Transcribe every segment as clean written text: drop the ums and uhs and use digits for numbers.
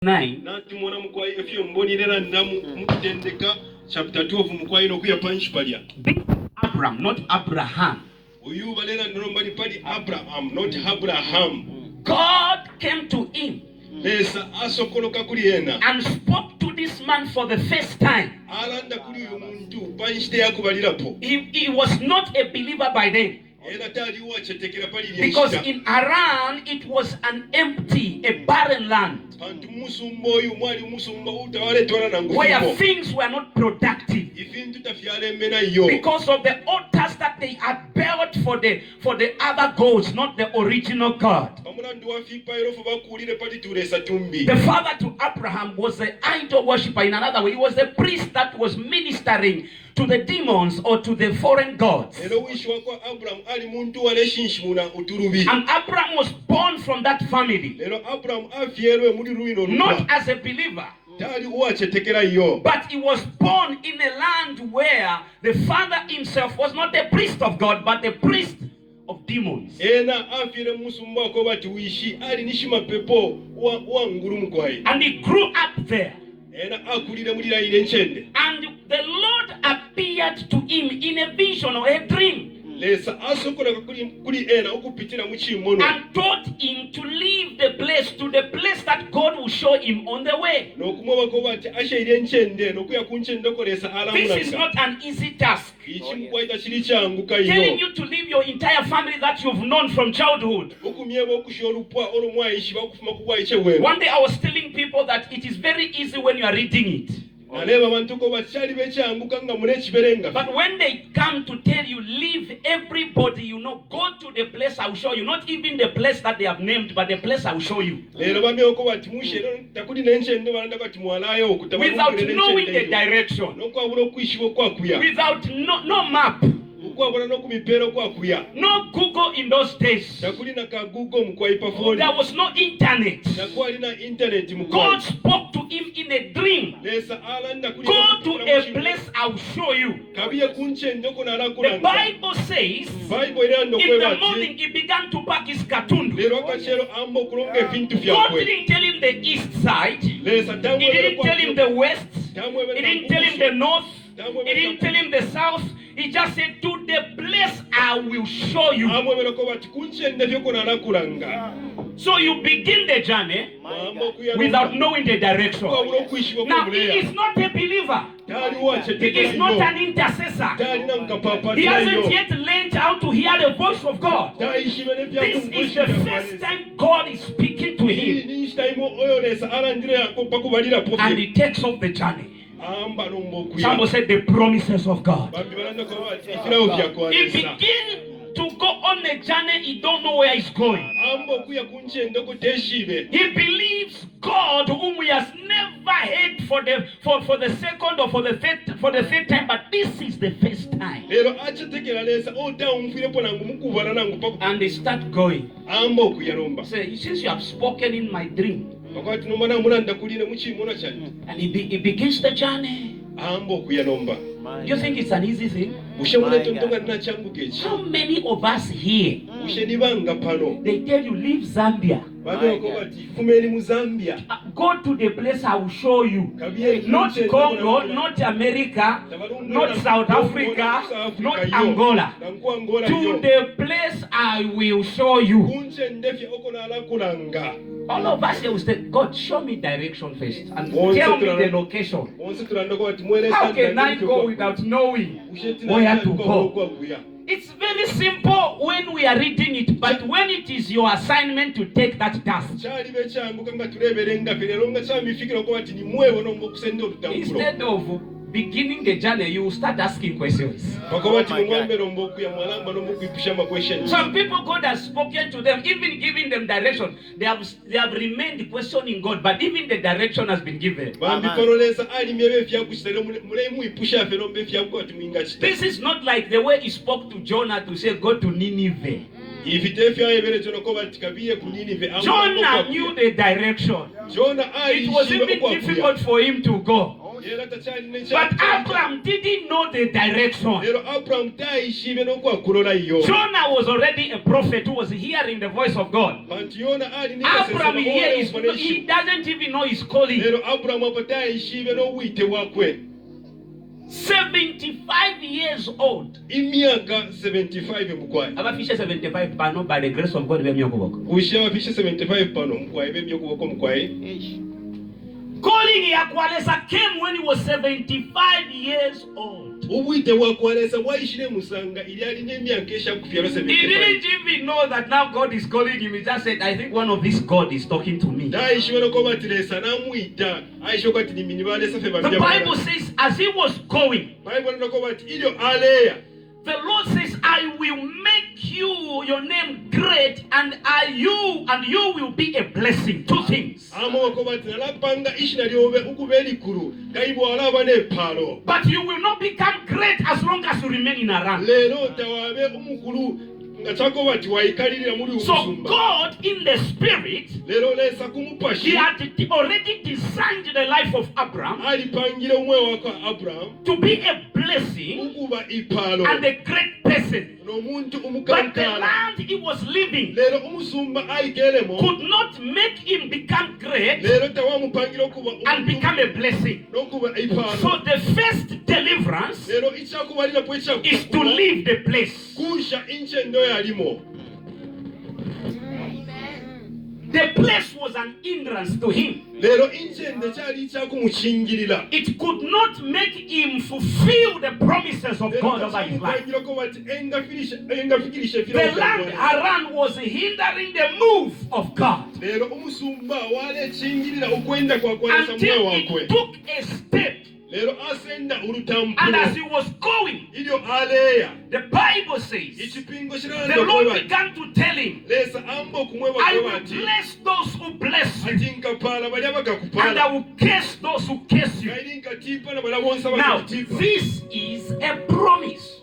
9. Abraham, not Abraham. God came to him and spoke to this man for the first time. He was not a believer by then. Because in Haran it was an empty, a barren land where things were not productive because of the altars that they had built for the other gods, not the original God. The father to Abraham was an idol worshiper. In another way, he was a priest that was ministering to the demons or to the foreign gods. And Abraham was born from that family, not as a believer, but he was born in a land where the father himself was not a priest of God, but a priest of demons. And he grew up there. And the Lord appeared to him in a vision or a dream and taught him to leave the place to the place that God will show him on the way. This is not an easy task. Telling you to leave your entire family that you've known from childhood. One day I was telling people that it is very easy when you are reading it. But when they come to tell you, leave everybody, you know, go to the place I will show you. Not even the place that they have named, but the place I will show you. Without knowing the direction. Without no map. No Google in those days. There was no internet. God spoke to him in a dream. Go to a place I'll show you. The Bible says in the morning he began to pack his katundu. God didn't tell him the east side. He didn't tell him the west. He didn't tell him the north. He didn't tell him the south. He just said, to the place I will show you. So you begin the journey without knowing the direction. Now, he is not a believer. He is not an intercessor. He hasn't yet learned how to hear the voice of God. This is the first time God is speaking to him. And he takes off the journey. Someone said the promises of God. He begins to go on a journey, he don't know where he's going. He believes God, whom he has never heard for the second or for the third time, but this is the first time. And they start going. Say, since you have spoken in my dream. And he begins the journey. Do you think it's an easy thing? How many of us here, they tell you, leave Zambia. Go to the place I will show you. Not Congo, not America, not South Africa, not Angola. To the place I will show you. All of us here will say, God, show me direction first and tell me the location. How can I go without knowing where to go? It's very simple when we are reading it, but when it is your assignment to take that task, instead of beginning the journey, you will start asking questions. Some people, God has spoken to them, even giving them direction. They have remained questioning God, but even the direction has been given. This is not like the way he spoke to Jonah to say, go to Nineveh. Jonah knew the direction. It was even difficult for him to go. But Abraham didn't know the direction. Jonah was already a prophet who was hearing the voice of God. Abraham here he doesn't even know his calling. 75 years old. Abafisha 75 pano by the grace of God Abafisha 75 pano calling Yakwalesa came when he was 75 years old. He didn't even know that now God is calling him. He just said, I think one of these God is talking to me. The Bible says as he was going, the Lord says, I will make you your name great, and you will be a blessing. Two things. But you will not become great as long as you remain in Haran. So God in the spirit, he had already designed the life of Abraham to be a blessing and a great person. But the land he was living could not make him become great and become a blessing. So the first deliverance is to leave the place. The place was an hindrance to him. It could not make him fulfill the promises of God over his life. The land Haran was hindering the move of God until it took a step. And as he was going, the Bible says the Lord began to tell him, I will bless those who bless you, and I will curse those who curse you. Now, this is a promise.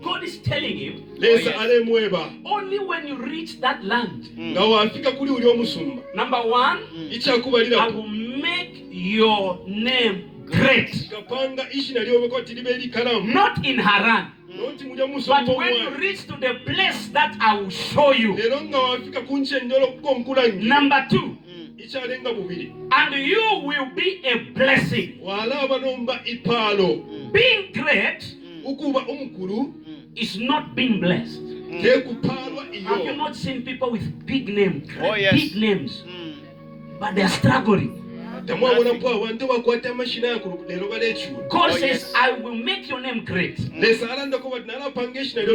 God is telling him, only when you reach that land, number one, I will make your name great. Not in Haran, but when you reach to the place that I will show you. Number two, and you will be a blessing. Being great is not being blessed. Have you not seen people with big names, big names, but they are struggling? God says, I will make your name great.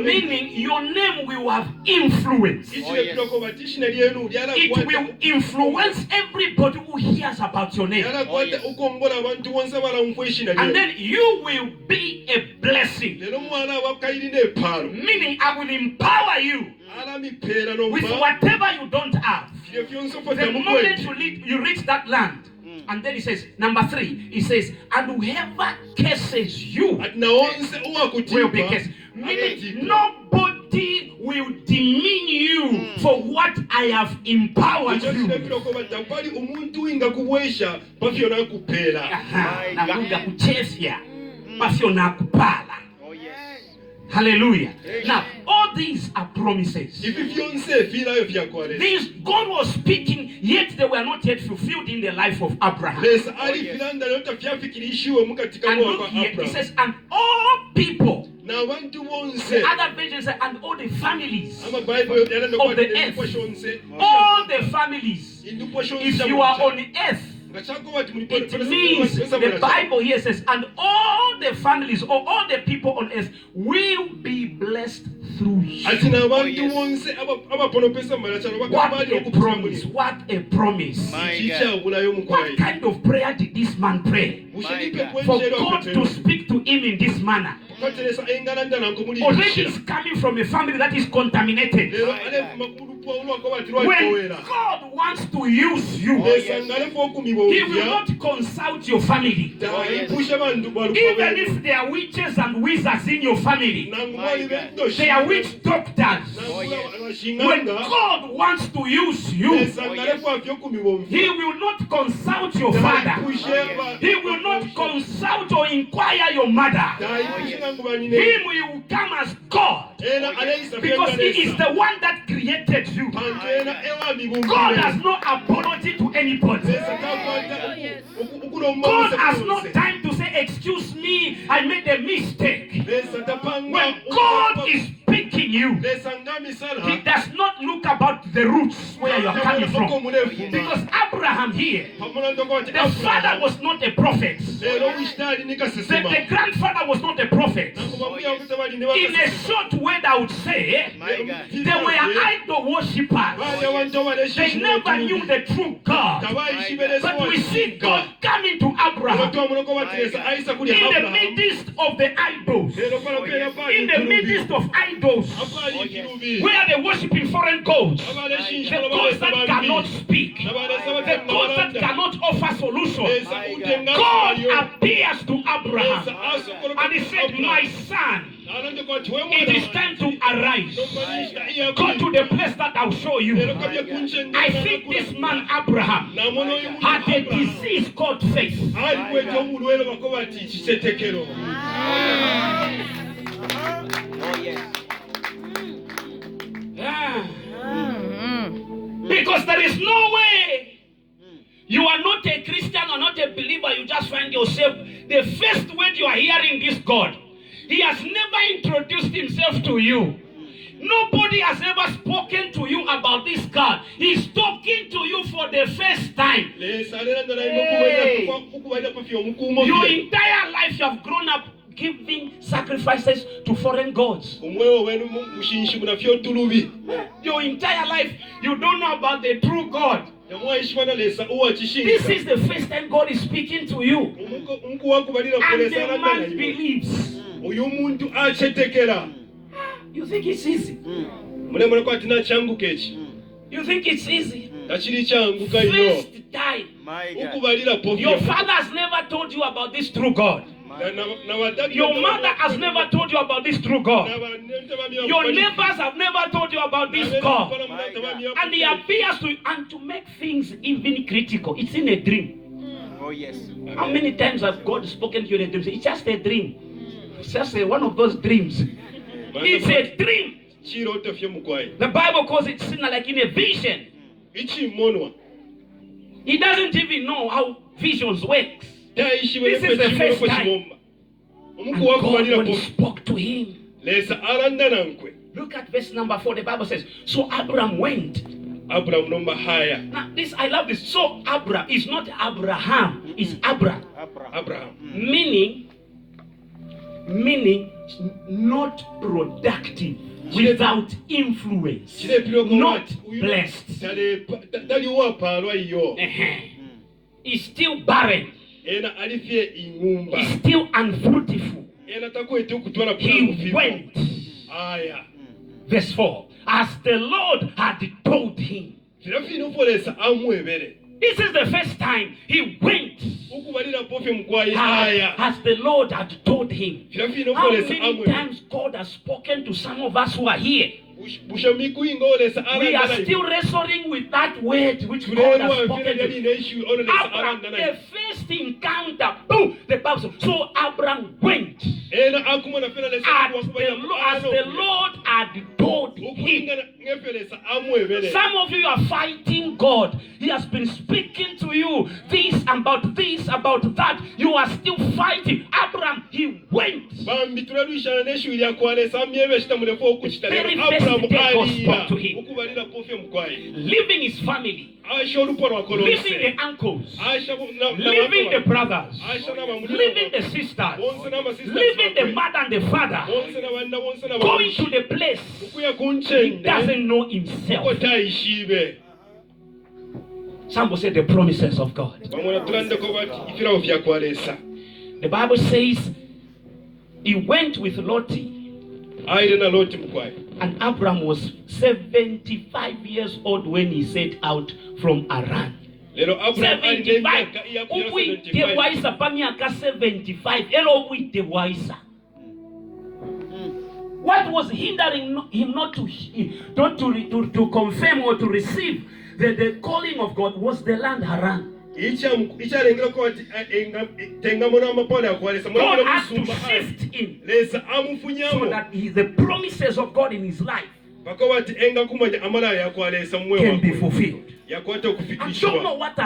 Meaning your name will have influence. It will influence everybody who hears about your name. And then you will be a blessing. Meaning I will empower you with whatever you don't have. The moment you reach that land. And then he says, number three, he says, and whoever curses you will be cursed. Meaning nobody will demean you for what I have empowered you. Hallelujah. Now, all these are promises. These God was speaking, yet they were not yet fulfilled in the life of Abraham. And look here, he says, and all people. The other version says, and all the families of the earth. All the families. If you are on the earth, it means the Bible here says, and all the families or all the people on earth will be blessed through you. What a promise! What a promise! What kind of prayer did this man pray? For God to speak to him in this manner. Already is coming from a family that is contaminated. When God wants to use you, He will not consult your family. Even if there are witches and wizards in your family, they are witch doctors. When God wants to use you, He will not consult your father. He will not consult or inquire your mother. Him will come as God, because He is the one that created you. God has no apology to anybody. God has no time to say, excuse me, I made a mistake. When God is picking you, He does not look about the roots where you are coming from. Because Abraham here, the father was not a prophet. The grandfather was not a prophet. In a short word, I would say, they were idol worshippers. They never knew the true God. But we see God coming to Abraham in the midst of the idols. In the midst of idols, where they worshiping foreign gods, the gods that cannot speak, the gods that cannot offer solutions. God appears to Abraham and He said, my son, it is time to arise. Go to the place that I'll show you. I think this man Abraham had a disease called faith. Because there is no way you are not a Christian or not a believer, you just find yourself. The first word you are hearing this God, He has never introduced Himself to you. Nobody has ever spoken to you about this God. He's talking to you for the first time. Hey. Your entire life you have grown up giving sacrifices to foreign gods. Your entire life you don't know about the true God. This is the first time God is speaking to you. And the man believes. You think it's easy? You think it's easy? First time. Your father has never told you about this true God. Your mother has never told you about this true God. Your neighbors have never told you about this God. And He appears to you, and to make things even critical, it's in a dream. Oh yes. How many times has God spoken to you in a dream? It's just a dream. It's just one of those dreams. It's a dream. The Bible calls it sin like in a vision. He doesn't even know how visions work. This is the first time. And God spoke to him. Look at verse number 4. The Bible says, so Abraham went. Now this, I love this. So Abraham is not Abraham, it's Abraham. Meaning not productive, without influence, not blessed. He's still barren. He's still unfruitful. He went. Verse 4. As the Lord had told him. This is the first time he went. As the Lord had told him. How many times God has spoken to some of us who are here? We are still wrestling with that word which God has spoken to. Abraham, the first encounter, boom, the Bible says, so Abraham went. As the Lord had told him. Some of you are fighting God. He has been speaking to you this, about that. You are still fighting. Abraham, he went. Very first day God spoke to him. Leaving his family. Leaving the uncles. Leaving the brothers. Leaving the sisters. Leaving the mother and the father. Going to the place he doesn't know himself. Some will say the promises of God. The Bible says he went with Lot. And Abraham was 75 years old when he set out from Haran. 75. Ubwite bwaisa pa myaka 75. Elo ubwite bwaisa. What was hindering him not to confirm or to receive the calling of God was the land Haran. God had to shift him so that the promises of God in his life can be fulfilled. I don't know what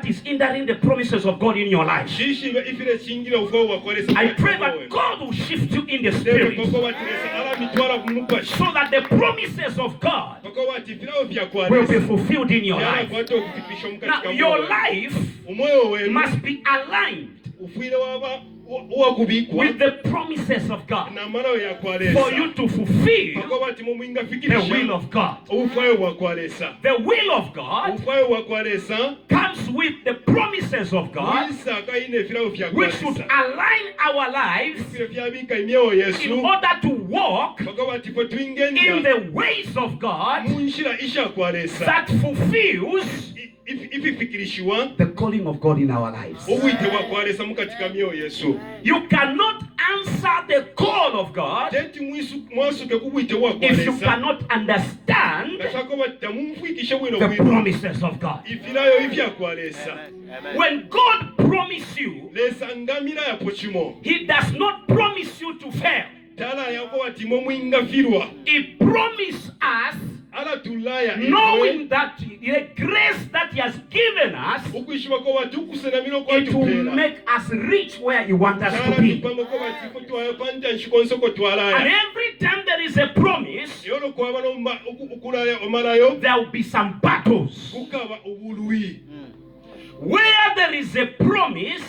is hindering the promises of God in your life. I pray that God will shift you in the spirit so that the promises of God will be fulfilled in your life. Now, your life must be aligned with the promises of God for you to fulfill the will of God. The will of God comes with the promises of God, which should align our lives in order to walk in the ways of God that fulfills the calling of God in our lives. You cannot answer the call of God if you cannot understand the promises of God. When God promises you, He does not promise you to fail. He promised us, knowing that the grace that He has given us, it will make us reach where He wants us to be. And every time there is a promise, there will be some battles. Where there is a promise,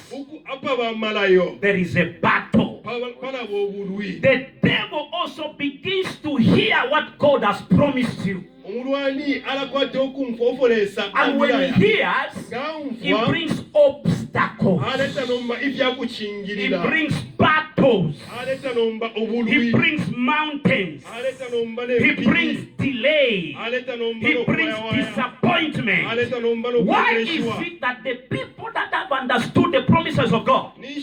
there is a battle. The devil also begins to hear what God has promised you. And when he hears, he brings obstacles. He brings battles. He brings mountains. He brings delay. He brings disappointment. Why is it that the people that have understood the promises of God, they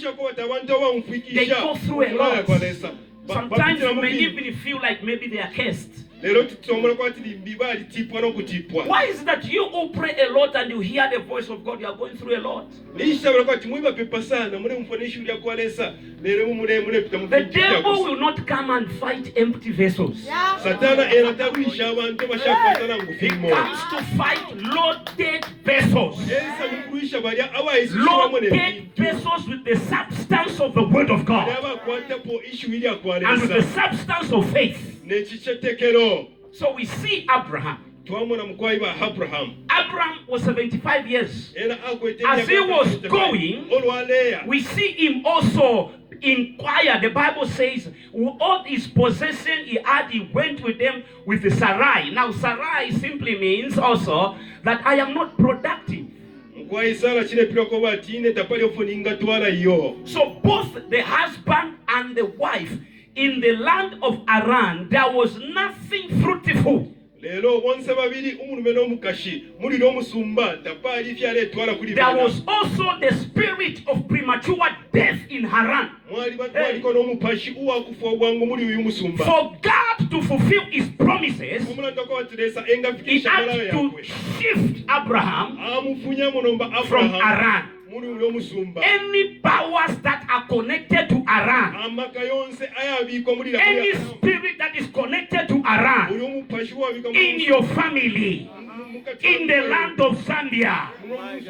go through a lot? Sometimes you may even feel like maybe they are cursed. Why is it that you all pray a lot and you hear the voice of God, you are going through a lot? The devil will not come and fight empty vessels. He comes to fight loaded vessels. Loaded vessels with the substance of the word of God and with the substance of faith. So we see Abraham. Abraham was 75 years. As he was going, we see him also inquire. The Bible says all his possession he had, he went with them with the Sarai. Now Sarai simply means also that I am not productive. So both the husband and the wife in the land of Haran, there was nothing fruitful. There was also the spirit of premature death in Haran. For God to fulfill His promises, He had to shift Abraham from Haran. Any powers that are connected to Haran, any spirit that is connected to Haran in your family, in the land of Zambia,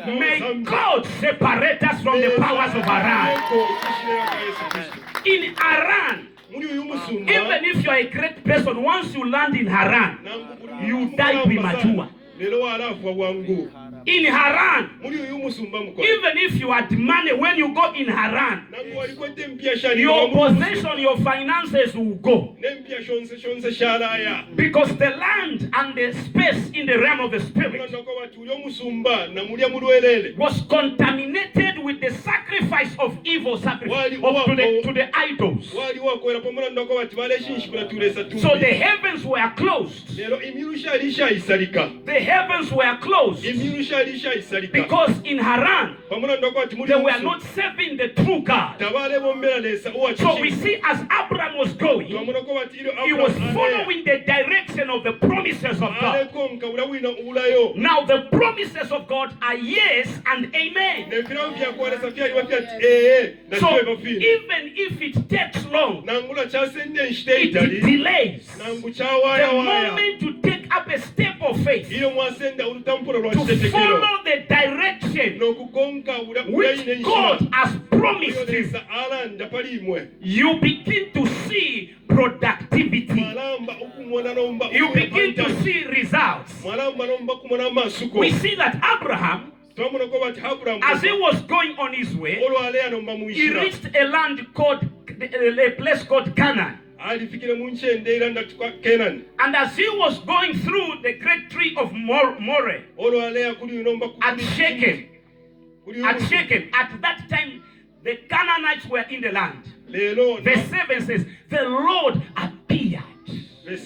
may God separate us from the powers of Haran. In Haran, even if you are a great person, once you land in Haran, you die premature. In Haran, even if you had money, when you go in Haran, your possession, your finances will go. Because the land and the space in the realm of the spirit was contaminated with the sacrifice of evil sacrifice to the idols. So the heavens were closed. The heavens were closed because in Haran they were not serving the true God. So we see as Abraham was going, he was following the direction of the promises of God. Now the promises of God are yes and amen. So even if it takes long, it delays. The moment to take up a step of faith, to follow the direction which God has promised you, you begin to see productivity. You begin to see results. We see that Abraham, as he was going on his way, he reached a land called, a place called Canaan. And as he was going through the great tree of Moreh at Shechem, at that time the Canaanites were in the land. Verse 7 says, the Lord appeared. The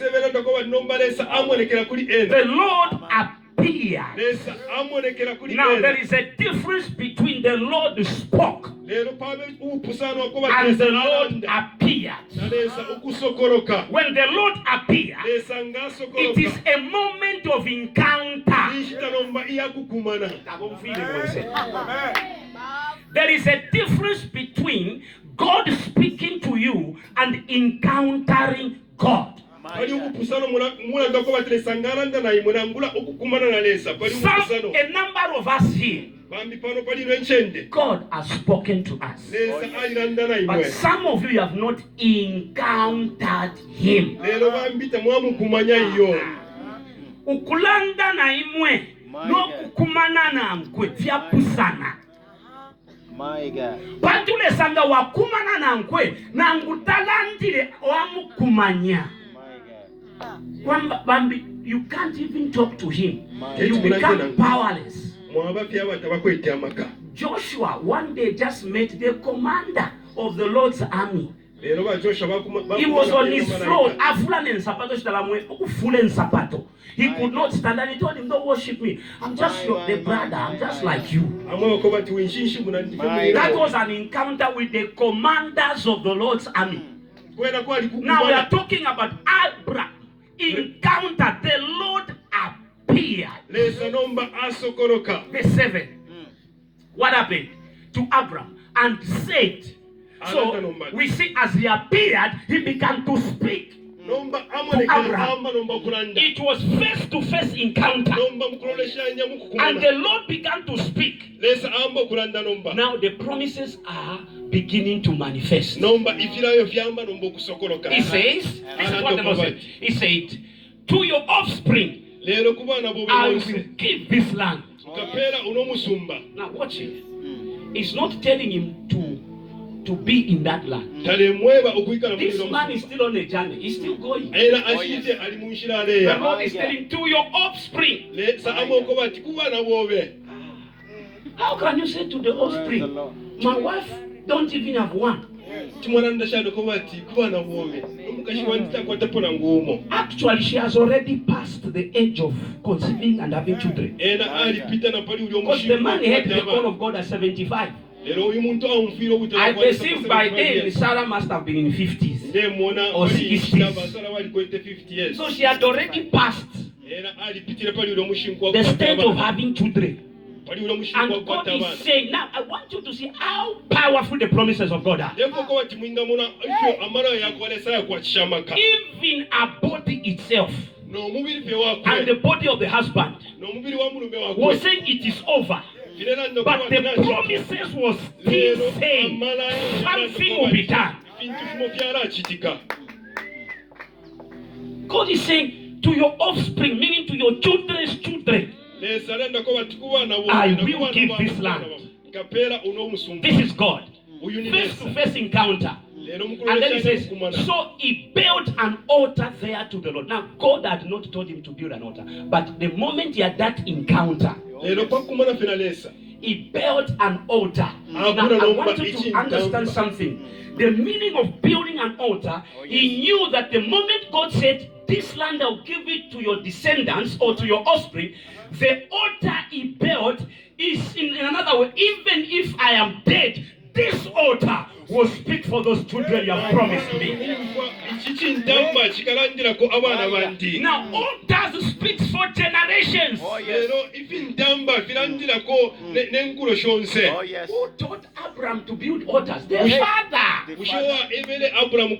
Lord appeared. Now there is a difference between the Lord spoke and the Lord appeared. When the Lord appeared, it is a moment of encounter. There is a difference between God speaking to you and encountering God. A number of us here, God has spoken to us, but some of you have not encountered Him. Ukulanda na imwe no kukumana na mkwe vyapusana. My God. Pantule sanga wakumana na mkwe na ngutalandile wamukumanya. Bambi, you can't even talk to him. You become powerless. Joshua one day just met the commander of the Lord's army. He was on his throne. He could not stand, and he told him, don't worship me. I'm just the brother. I'm just like you. That was an encounter with the commanders of the Lord's army. Now we are talking about Abraham. Encounter. The Lord appeared. Verse 7. What happened to Abraham? And said. So we see as he appeared, he began to speak to Abraham. It was face-to-face encounter. And the Lord began to speak. Now the promises are beginning to manifest. He says, this is what the Lord said. He said, to your offspring, I will give this land. Now watch it. It's not telling him to be in that land. This man is still on a journey. He's still going. The Lord is telling to your offspring. How can you say to the offspring, my wife don't even have one? Actually, she has already passed the age of conceiving and having children. Because the man heard the call of God at 75. I perceive by then Sarah must have been in 50s or 60s. So she had already passed the stage of having children. And God is saying, now I want you to see how powerful the promises of God are. Even our body itself and the body of the husband was saying it is over. But the promises was still saying something will be done. God is saying to your offspring, meaning to your children's children, I will give this land. This is God. Face-to-face encounter. And then he says, so he built an altar there to the Lord. Now, God had not told him to build an altar. But the moment he had that encounter, he built an altar. Now, I want you to understand something. The meaning of building an altar, he knew that the moment God said, this land I'll give it to your descendants or to your offspring, the altar he built is, in another way, even if I am dead, this altar will speak for those children you have promised me. Now, altars speaks for generations. Who taught Abraham to build altars? Their father.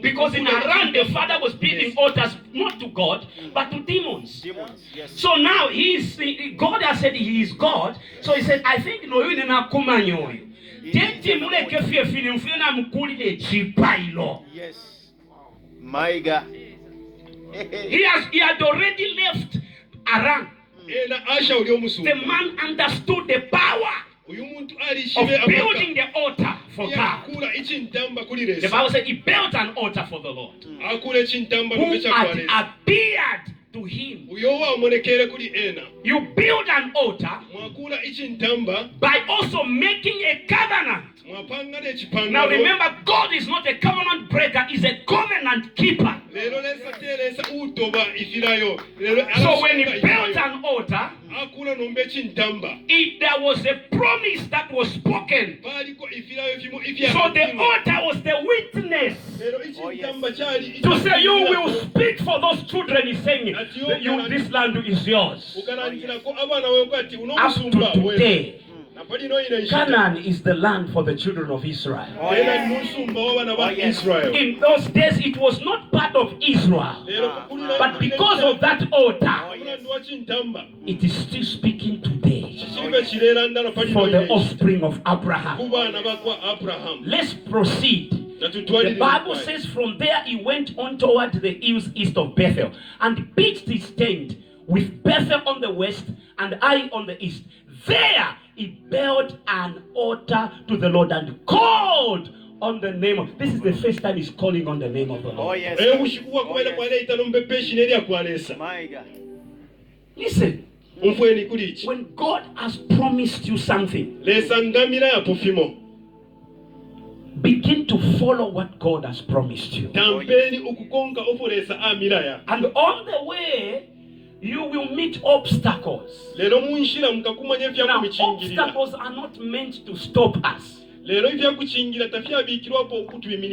Because in Haran, the father was building altars not to God, but to demons. So now God has said he is God. So he said, I think no you na kumanyo. Yes. My God. He had already left Aram. The man understood the power of building the altar for God. The Bible said he built an altar for the Lord, who had appeared to him. You build an altar by also making a covenant. Now remember, God is not a covenant breaker, he's a covenant keeper. So when he built an altar, there was a promise that was spoken. So the altar was the witness to say, you will speak for those children. He's saying, this land is yours. Up to today, Canaan is the land for the children of Israel. In those days, it was not part of Israel. But because of that altar, it is still speaking today for the offspring of Abraham. Let's proceed. The Bible says from there he went on toward the hills east of Bethel and pitched his tent with Bethel on the west and Ai on the east. There he built an altar to the Lord and called on the name of... This is the first time he's calling on the name of the Lord. My God. Listen. When God has promised you something, begin to follow what God has promised you. And on the way, you will meet obstacles. Now, obstacles are not meant to stop us.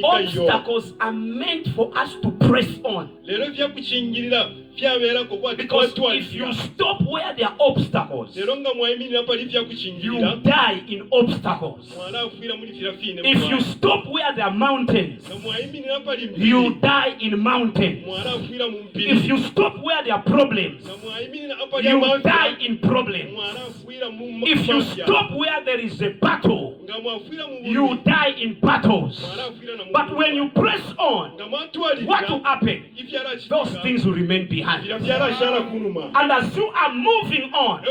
Obstacles are meant for us to press on. Because if you stop where there are obstacles, you die in obstacles. If you stop where there are mountains, you die in mountains. If you stop where there are problems, you die in problems. If you stop where there is a battle, you die in battles. But when you press on, what will happen? Those things will remain behind. And as you are moving on,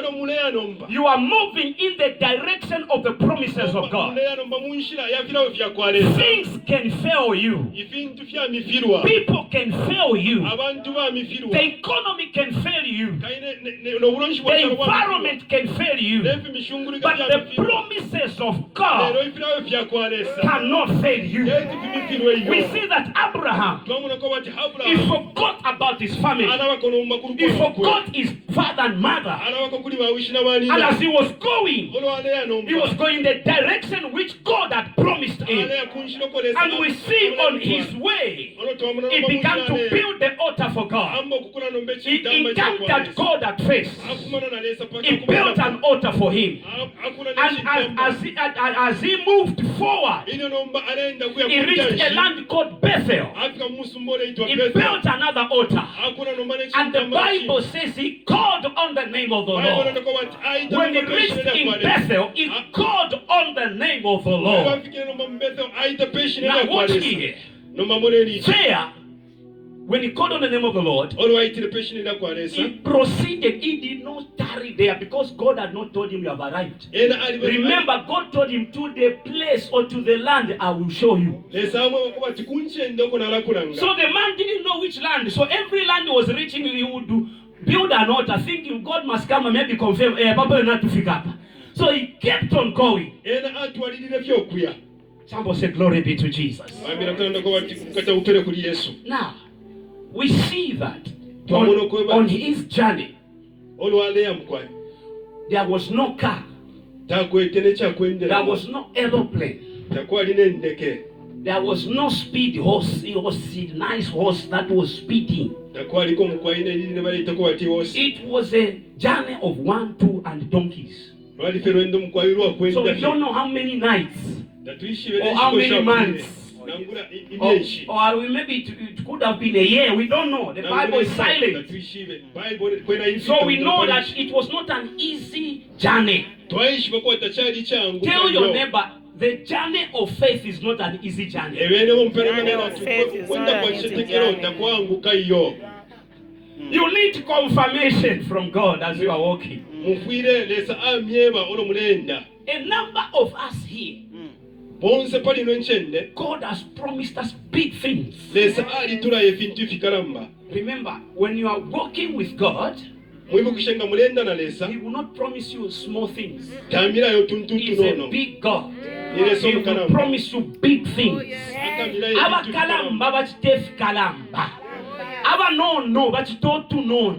you are moving in the direction of the promises of God. Things can fail you. People can fail you. The economy can fail you. The environment can fail you. But the promises of God cannot fail you. We see that Abraham, he forgot about his family. He forgot his father and mother. And as he was going in the direction which God had promised him. And we see on his way, he began to build the altar for God. He encountered God at first. He built an altar for him. And as he moved forward, he reached a land called Bethel. He built another altar. And the Bible says he called on the name of the Lord. When he reached in Bethel, he called on the name of the Lord. Now watch here. There, when he called on the name of the Lord, he proceeded. He did not tarry there because God had not told him you have arrived. Remember, God told him, to the place or to the land I will show you. So the man didn't know which land. So every land he was reaching, he would build an altar, thinking God must come and maybe confirm, Papa not to figure. So he kept on on going. Ena atwalirira byokuya. Somebody say glory be to Jesus. Now, we see that on his journey, there was no car. There was no aeroplane. There was no speed horse. It was a nice horse that was speeding. It was a journey of 1, 2, and donkeys. So we don't know how many nights or how many months. Or maybe it could have been a year. We don't know. The Bible is silent. So we know that it was not an easy journey. Tell your neighbor, the journey of faith is not an easy journey. You need confirmation from God as you are walking. A number of us here, God has promised us big things. Remember, when you are walking with God, He will not promise you small things. He's a big God. He will promise you big things. Abakalamba bachitef kalamba. Aba no bachitotu no.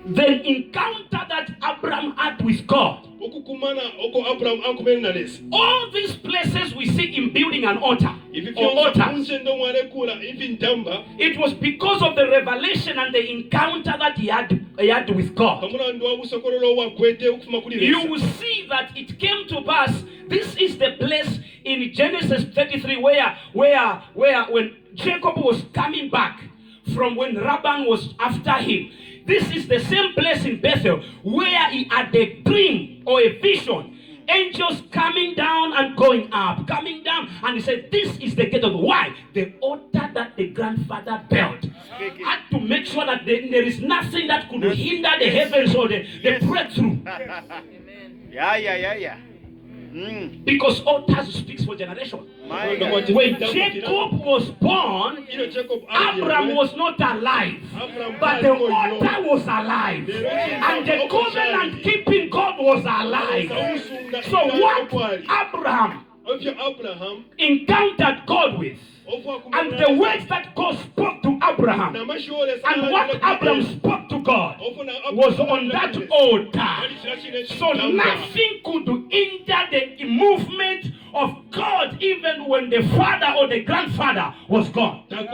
The encounter that Abraham had with God. All these places we see in building an altar. It was because of the revelation and the encounter that he had with God. You will see that it came to pass. This is the place in Genesis 33 where when Jacob was coming back from when Laban was after him. This is the same place in Bethel where he had a dream or a vision. Angels coming down and going up, coming down, and he said, "This is the gate of why the altar that the grandfather built had to make sure that there is nothing that could hinder the heavens or the breakthrough." Yeah. Because altars speaks for generation. When Jacob was born, Abraham was not alive, but the altar was alive, and the covenant keeping God was alive. So what Abraham encountered God with, and the words that God spoke to Abraham, and what Abraham spoke to God was on that altar. So nothing could hinder the movement of God even when the father or the grandfather was gone. Hey, I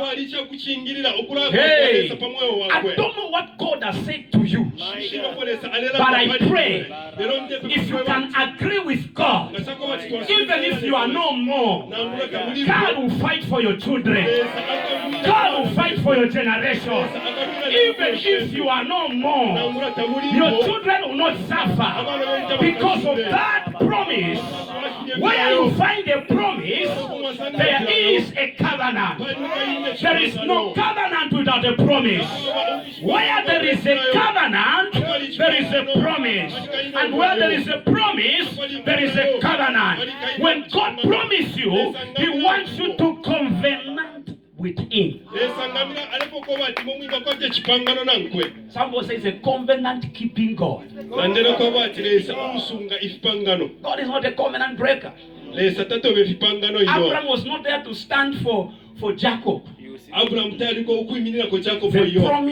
don't know what God has said to you, but I pray if you can agree with God, even if you are no more, God will fight for your children. God will fight for your generation. Even if you are no more, your children will not suffer because of that promise. Where you find a promise, there is a covenant. There is no covenant without a promise. Where there is a covenant, there is a promise. And where there is a promise, there is a covenant. When God promises you, He wants you to covenant with Him. Somebody says a covenant keeping God. God is not a covenant breaker. Abraham was not there to stand for Jacob. The promise